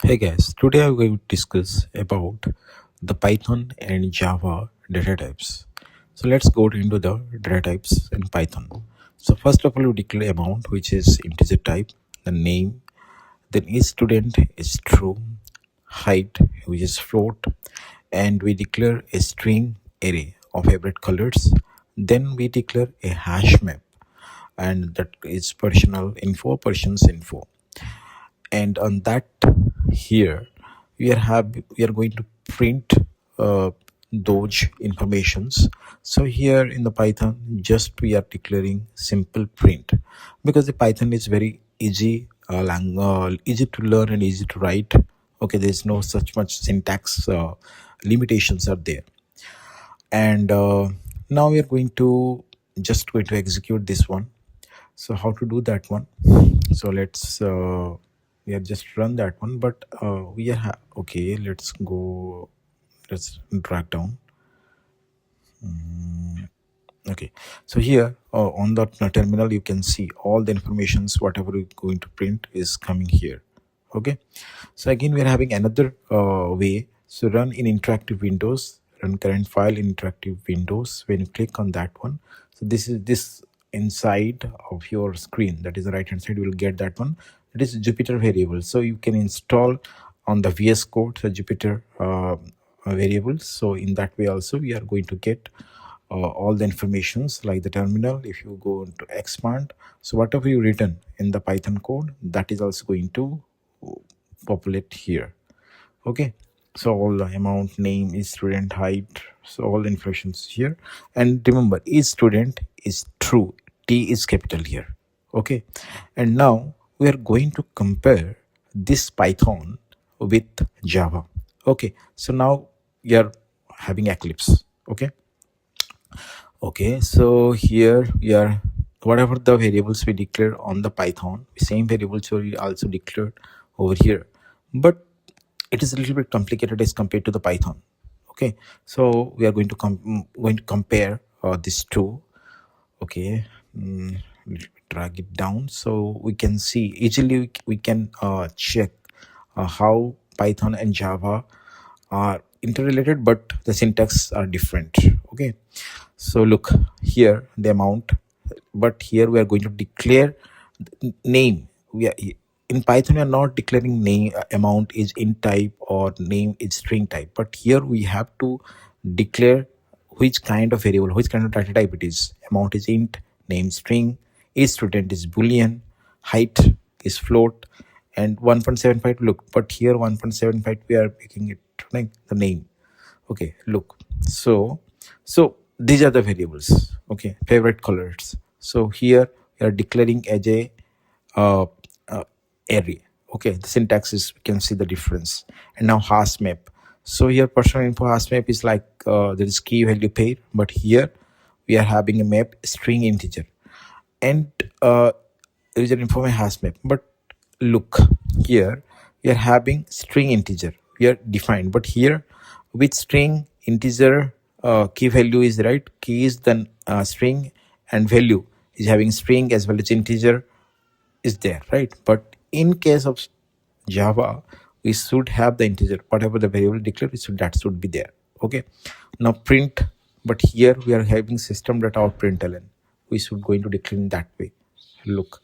Hey guys, today I'm going to discuss about the Python and Java data types. So let's go into the data types in Python. So first of all, we declare amount, which is integer type, the name, then each student is true, height, which is float, and we declare a string array of favorite colors. Then we declare a hash map, and that is personal info, person's info, and on that here we are going to print uh, those informations. So here in the Python, just we are declaring simple print, because the Python is very easy easy to learn and easy to write. Okay, there's no such much syntax limitations are there. And now we are going to execute this one. So how to do that one? So let's we are just run that one, but we are okay, let's go, let's drag down. Okay, so here on the terminal you can see all the informations whatever we're going to print is coming here. Okay, so again we are having another way. So run in interactive windows, run current file in interactive windows. When you click on that one, so this is this inside of your screen, that is the right hand side, you will get that one. It is Jupyter variable, so you can install on the VS Code the Jupyter variables. So in that way also we are going to get all the informations like the terminal. If you go into expand, so whatever you written in the Python code, that is also going to populate here. Okay, so all the amount, name, is student, height, so all the information is here. And remember, each student is true, T is capital here. Okay, and now we are going to compare this Python with Java. Okay, so now we are having Eclipse. Okay, so here we are, whatever the variables we declare on the Python, same variables we also declared over here, but it is a little bit complicated as compared to the Python. Okay, so we are going to compare these two. Okay, drag it down so we can see easily. We can check how Python and Java are interrelated, but the syntax are different. Okay, so look here the amount, but here we are going to declare name. We are in Python, we are not declaring name amount is int type or name is string type, but here we have to declare which kind of variable, which kind of data type it is. Amount is int, name string, each student is boolean, height is float, and 1.75 look, but here 1.75 we are making it like the name. Okay, look, so these are the variables. Okay, favorite colors. So here we are declaring as a uh, array. Okay, the syntax is, you can see the difference. And now hash map. So here personal info hash map is like there is key value pair, but here we are having a map string integer, and user info hash map. But look here, we are having string integer, we are defined, but here with string integer key value is right, key is then string, and value is having string as well as integer is there, right? But in case of Java, we should have the integer, whatever the variable declared, that should be there. Okay, now print, but here we are having system data out println, we should going to declare in that way. Look,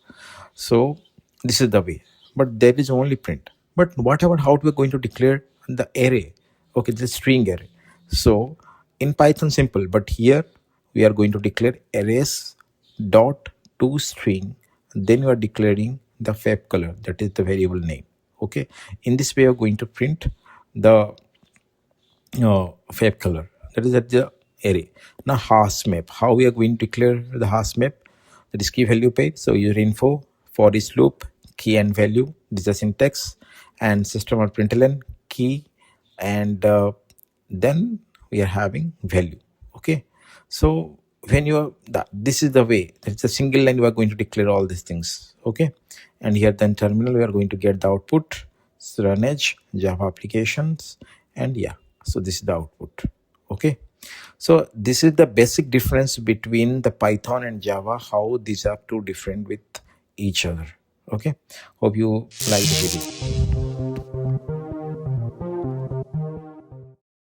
so this is the way, but there is only print. But whatever, how we are going to declare the array? Okay, the string array. So in Python simple, but here we are going to declare arrays dot to string, then you are declaring the fab color, that is the variable name. Okay, in this way you are going to print the fab color, that is at the array. Now hash map, how we are going to declare the hash map? That is key value pair. So user info, for each loop, key and value, this is the syntax, and system or println key, and then we are having value. Okay, so when you are this is the way, it's a single line, you are going to declare all these things. Okay, and here then terminal we are going to get the output. So run edge Java applications, and yeah, so this is the output. Okay, so this is the basic difference between the Python and Java, how these are two different with each other. Okay, hope you like the video.